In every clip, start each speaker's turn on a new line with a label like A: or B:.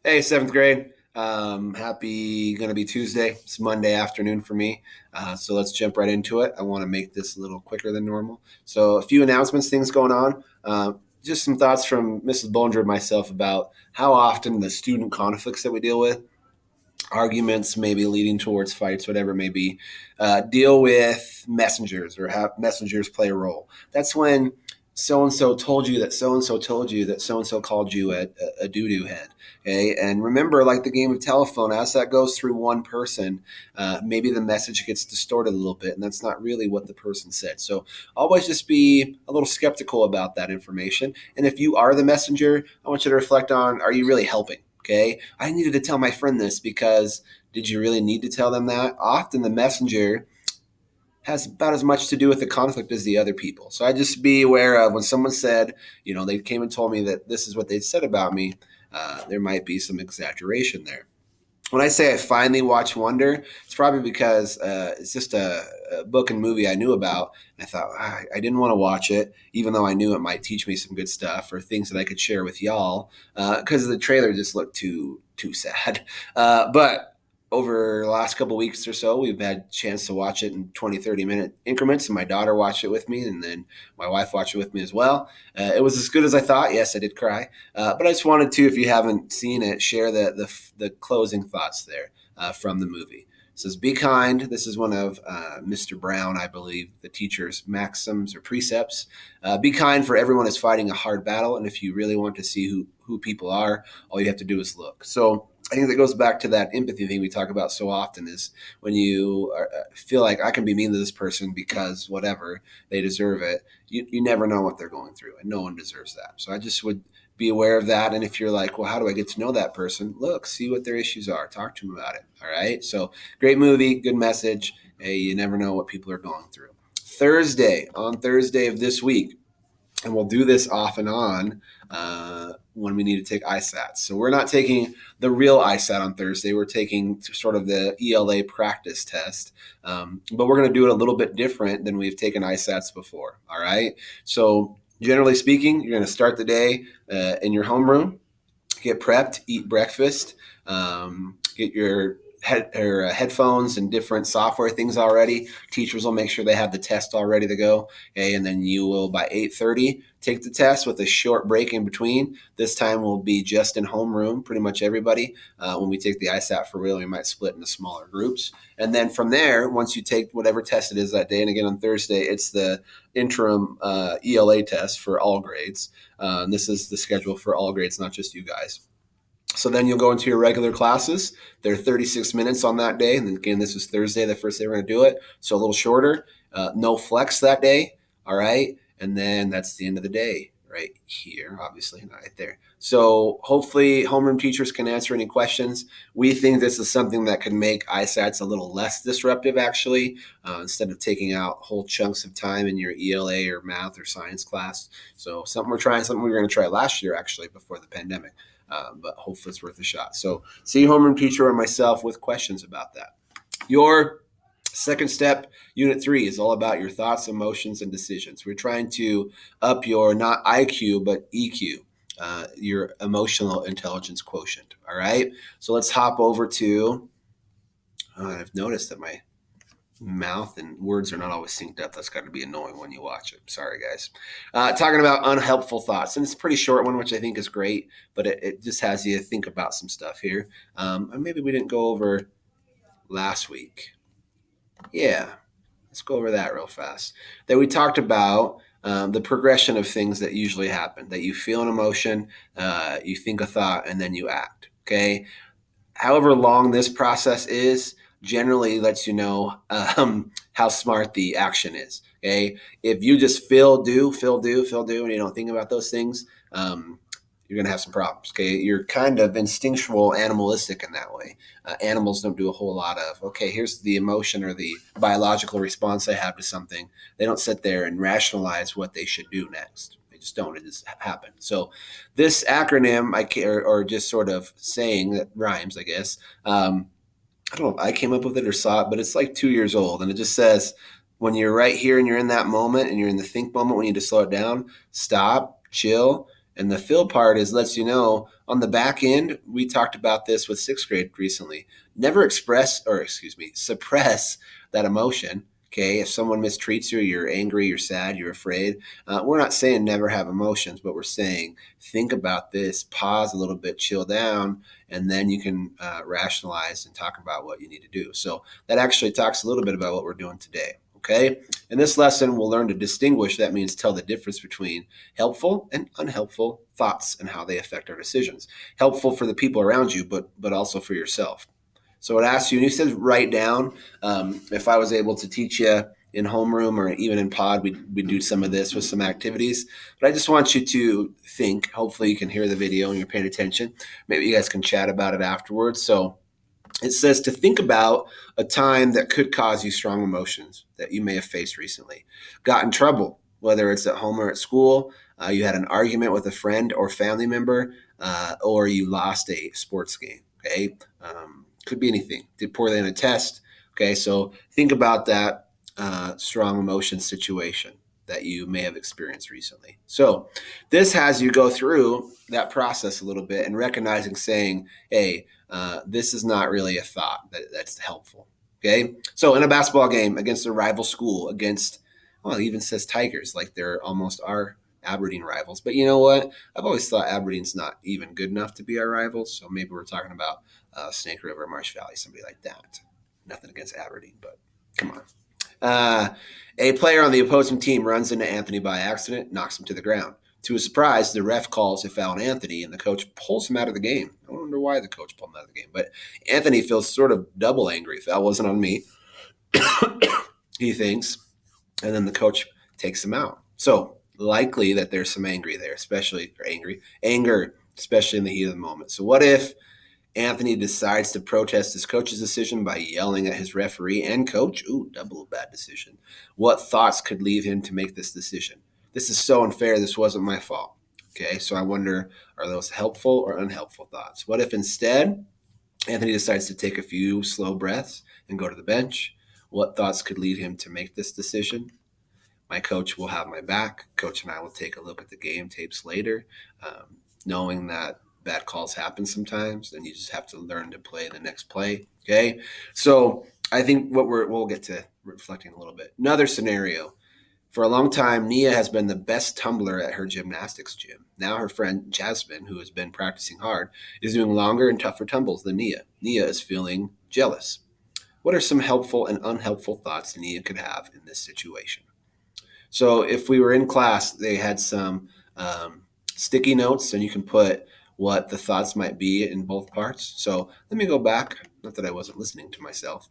A: Hey, seventh grade. Happy gonna be Tuesday. It's Monday afternoon for me. So let's jump right into it. I want to make this a little quicker than normal. So a few announcements, things going on. Just some thoughts from Mrs. Bollinger and myself about how often the student conflicts that we deal with, arguments maybe leading towards fights, whatever it may be, deal with messengers or have messengers play a role. That's when so and so told you that so and so told you that so and so called you a doo doo head. Okay, and remember, like the game of telephone, as that goes through one person, maybe the message gets distorted a little bit, and that's not really what the person said. So always just be a little skeptical about that information. And if you are the messenger, I want you to reflect on: are you really helping? Okay, I needed to tell my friend this because did you really need to tell them that? Often the messenger has about as much to do with the conflict as the other people. So I just be aware of when someone said, they came and told me that this is what they said about me. There might be some exaggeration there. When I say I finally watched Wonder, it's probably because it's just a book and movie I knew about. And I thought I didn't want to watch it, even though I knew it might teach me some good stuff or things that I could share with y'all, because the trailer just looked too sad. But over the last couple of weeks or so, we've had a chance to watch it in 20, 30-minute increments. And my daughter watched it with me, and then my wife watched it with me as well. It was as good as I thought. Yes, I did cry. But I just wanted to, if you haven't seen it, share the closing thoughts there from the movie. It says, "Be kind." This is one of Mr. Brown, I believe, the teacher's maxims or precepts. Be kind, for everyone is fighting a hard battle, and if you really want to see who people are, all you have to do is look. So I think that goes back to that empathy thing we talk about so often, is when you feel like I can be mean to this person because whatever, they deserve it. You never know what they're going through, and no one deserves that. So I just would be aware of that. And if you're like, well, how do I get to know that person? Look, see what their issues are. Talk to them about it. All right. So great movie, good message. Hey, you never know what people are going through. On Thursday of this week, and we'll do this off and on when we need to take ISATs. So we're not taking the real ISAT on Thursday. We're taking sort of the ELA practice test, but we're going to do it a little bit different than we've taken ISATs before. All right. So generally speaking, you're going to start the day in your homeroom, get prepped, eat breakfast, get your headphones and different software things already. Teachers will make sure they have the test all ready to go. Okay, and then you will, by 8:30, take the test with a short break in between. This time will be just in homeroom, pretty much everybody. When we take the ISAT for real, we might split into smaller groups. And then from there, once you take whatever test it is that day, and again on Thursday, it's the interim ELA test for all grades. This is the schedule for all grades, not just you guys. So then you'll go into your regular classes. They're 36 minutes on that day. And then again, this is Thursday, the first day we're going to do it. So a little shorter. No flex that day. All right. And then that's the end of the day right here, obviously, not right there. So hopefully homeroom teachers can answer any questions. We think this is something that can make ISATs a little less disruptive, actually, instead of taking out whole chunks of time in your ELA or math or science class. So something we were going to try last year, actually, before the pandemic. But hopefully it's worth a shot. So see homeroom teacher or myself with questions about that. Your second step, Unit 3, is all about your thoughts, emotions, and decisions. We're trying to up your not IQ, but EQ, your emotional intelligence quotient. All right. So let's hop over to, I've noticed that my mouth and words are not always synced up. That's got to be annoying when you watch it. Sorry, guys. Talking about unhelpful thoughts, and it's a pretty short one, which I think is great, but it just has you think about some stuff here. And maybe we didn't go over last week. Yeah, let's go over that real fast. That we talked about the progression of things that usually happen. That you feel an emotion, you think a thought, and then you act. Okay. However long this process is, generally lets you know how smart the action is. Okay, if you just feel, do, and you don't think about those things, you're gonna have some problems. Okay, you're kind of instinctual, animalistic in that way. Animals don't do a whole lot of, okay, here's the emotion or the biological response I have to something. They don't sit there and rationalize what they should do next. They just don't. It just happens. So this acronym, or just sort of saying that rhymes, I guess. I don't know if I came up with it or saw it, but it's like 2 years old, and it just says, when you're right here and you're in that moment and you're in the think moment, when you need to slow it down, stop, chill, And the feel part is lets you know on the back end, we talked about this with sixth grade recently. Never suppress that emotion. Okay. If someone mistreats you, you're angry, you're sad, you're afraid. We're not saying never have emotions, but we're saying think about this, pause a little bit, chill down, and then you can rationalize and talk about what you need to do. So that actually talks a little bit about what we're doing today. Okay. In this lesson, we'll learn to distinguish, that means tell the difference between helpful and unhelpful thoughts and how they affect our decisions. Helpful for the people around you, but also for yourself. So it asks you, and he says write down. If I was able to teach you in homeroom or even in pod, we'd do some of this with some activities. But I just want you to think. Hopefully you can hear the video and you're paying attention. Maybe you guys can chat about it afterwards. So it says to think about a time that could cause you strong emotions that you may have faced recently. Got in trouble, whether it's at home or at school, you had an argument with a friend or family member, or you lost a sports game. Okay. Could be anything. Did poorly on a test. Okay. So think about that strong emotion situation that you may have experienced recently. So this has you go through that process a little bit and recognizing, saying, hey, this is not really a thought that's helpful. Okay. So in a basketball game against a rival school, against, well, it even says Tigers, like they're almost our Aberdeen rivals. But you know what? I've always thought Aberdeen's not even good enough to be our rivals. So maybe we're talking about Snake River, Marsh Valley, somebody like that. Nothing against Aberdeen, but come on. A player on the opposing team runs into Anthony by accident, knocks him to the ground. To his surprise, the ref calls a foul on Anthony, and the coach pulls him out of the game. I wonder why the coach pulled him out of the game, but Anthony feels sort of double angry. Foul wasn't on me, he thinks, and then the coach takes him out. So likely that there's some anger there, anger, especially in the heat of the moment. So what if Anthony decides to protest his coach's decision by yelling at his referee and coach? Ooh, double bad decision. What thoughts could lead him to make this decision? This is so unfair. This wasn't my fault. Okay, so I wonder, are those helpful or unhelpful thoughts? What if instead Anthony decides to take a few slow breaths and go to the bench? What thoughts could lead him to make this decision? My coach will have my back. Coach and I will take a look at the game tapes later, knowing that bad calls happen sometimes, and you just have to learn to play the next play. Okay, so I think we'll get to reflecting a little bit. Another scenario. For a long time, Nia has been the best tumbler at her gymnastics gym. Now her friend Jasmine, who has been practicing hard, is doing longer and tougher tumbles than Nia. Nia is feeling jealous. What are some helpful and unhelpful thoughts Nia could have in this situation? So if we were in class, they had some sticky notes, and you can put what the thoughts might be in both parts. So let me go back. Not that I wasn't listening to myself.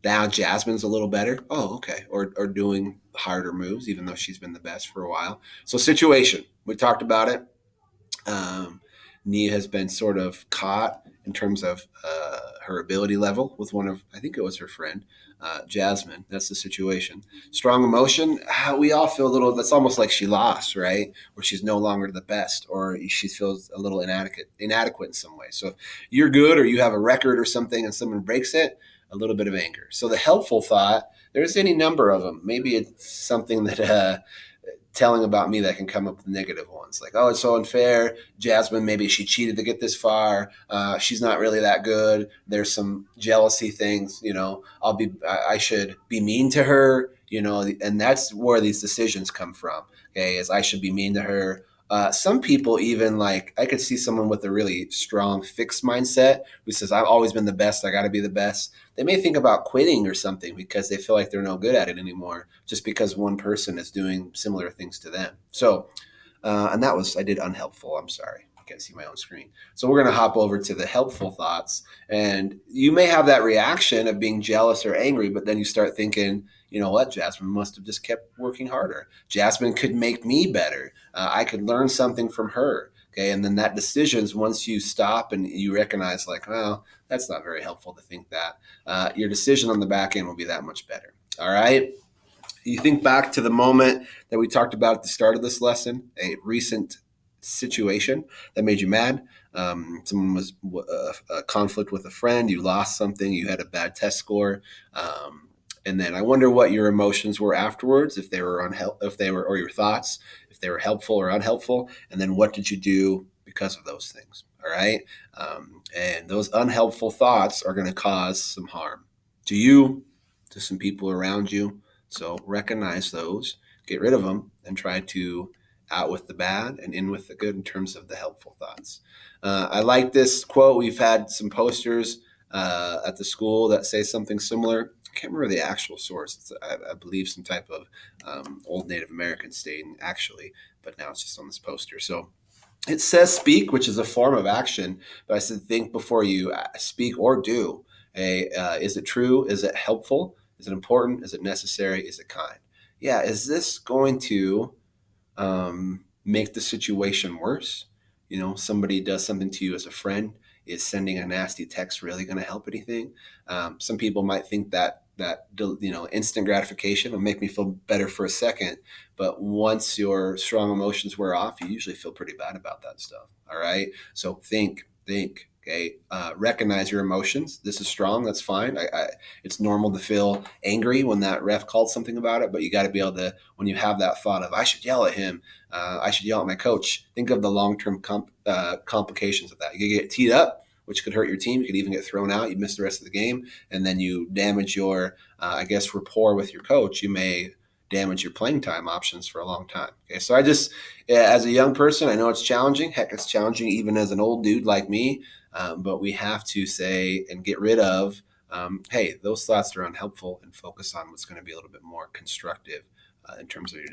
A: Now Jasmine's a little better. Oh, okay. Or doing harder moves, even though she's been the best for a while. So situation, we talked about it. Nia has been sort of caught in terms of her ability level with one of, I think it was her friend, Jasmine. That's the situation. Strong emotion. We all feel a little, that's almost like she lost, right? Or she's no longer the best, or she feels a little inadequate in some way. So if you're good or you have a record or something and someone breaks it, a little bit of anger. So the helpful thought, there's any number of them. Maybe it's something that telling about me that can come up with negative ones, like, oh, it's so unfair. Jasmine, maybe she cheated to get this far. She's not really that good. There's some jealousy things, I should be mean to her, and that's where these decisions come from. Okay, is I should be mean to her. Some people even, like, I could see someone with a really strong fixed mindset who says, I've always been the best. I got to be the best. They may think about quitting or something because they feel like they're no good at it anymore, just because one person is doing similar things to them. So, and I did unhelpful. I'm sorry. I can't see my own screen. So we're going to hop over to the helpful thoughts. And you may have that reaction of being jealous or angry, but then you start thinking, you know what? Jasmine must have just kept working harder. Jasmine could make me better. I could learn something from her. Okay. And then that decisions, once you stop and you recognize, like, well, that's not very helpful to think that, your decision on the back end will be that much better. All right. You think back to the moment that we talked about at the start of this lesson, a recent situation that made you mad. Someone was a conflict with a friend. You lost something. You had a bad test score. And then I wonder what your emotions were afterwards, if they were or your thoughts, if they were helpful or unhelpful. And then what did you do because of those things? All right. And those unhelpful thoughts are going to cause some harm to you, to some people around you. So recognize those, get rid of them, and try to out with the bad and in with the good in terms of the helpful thoughts. I like this quote. We've had some posters at the school that say something similar. I can't remember the actual source. I believe some type of old Native American statement, actually, but now it's just on this poster. So it says speak, which is a form of action, but I said think before you speak or do. Is it true? Is it helpful? Is it important? Is it necessary? Is it kind? Yeah, is this going to make the situation worse? Somebody does something to you as a friend. Is sending a nasty text really going to help anything? Some people might think that instant gratification will make me feel better for a second, but once your strong emotions wear off, you usually feel pretty bad about that stuff. All right, so think. Okay, recognize your emotions. This is strong. That's fine. It's normal to feel angry when that ref called something about it, but you got to be able to, when you have that thought of I should yell at him, I should yell at my coach. Think of the long-term complications of that. You could get teed up, which could hurt your team. You could even get thrown out. You miss the rest of the game, and then you damage your, rapport with your coach. You may damage your playing time options for a long time. Okay, so as a young person, I know it's challenging. Heck, it's challenging even as an old dude like me. But we have to say and get rid of, hey, those thoughts are unhelpful, and focus on what's going to be a little bit more constructive in terms of your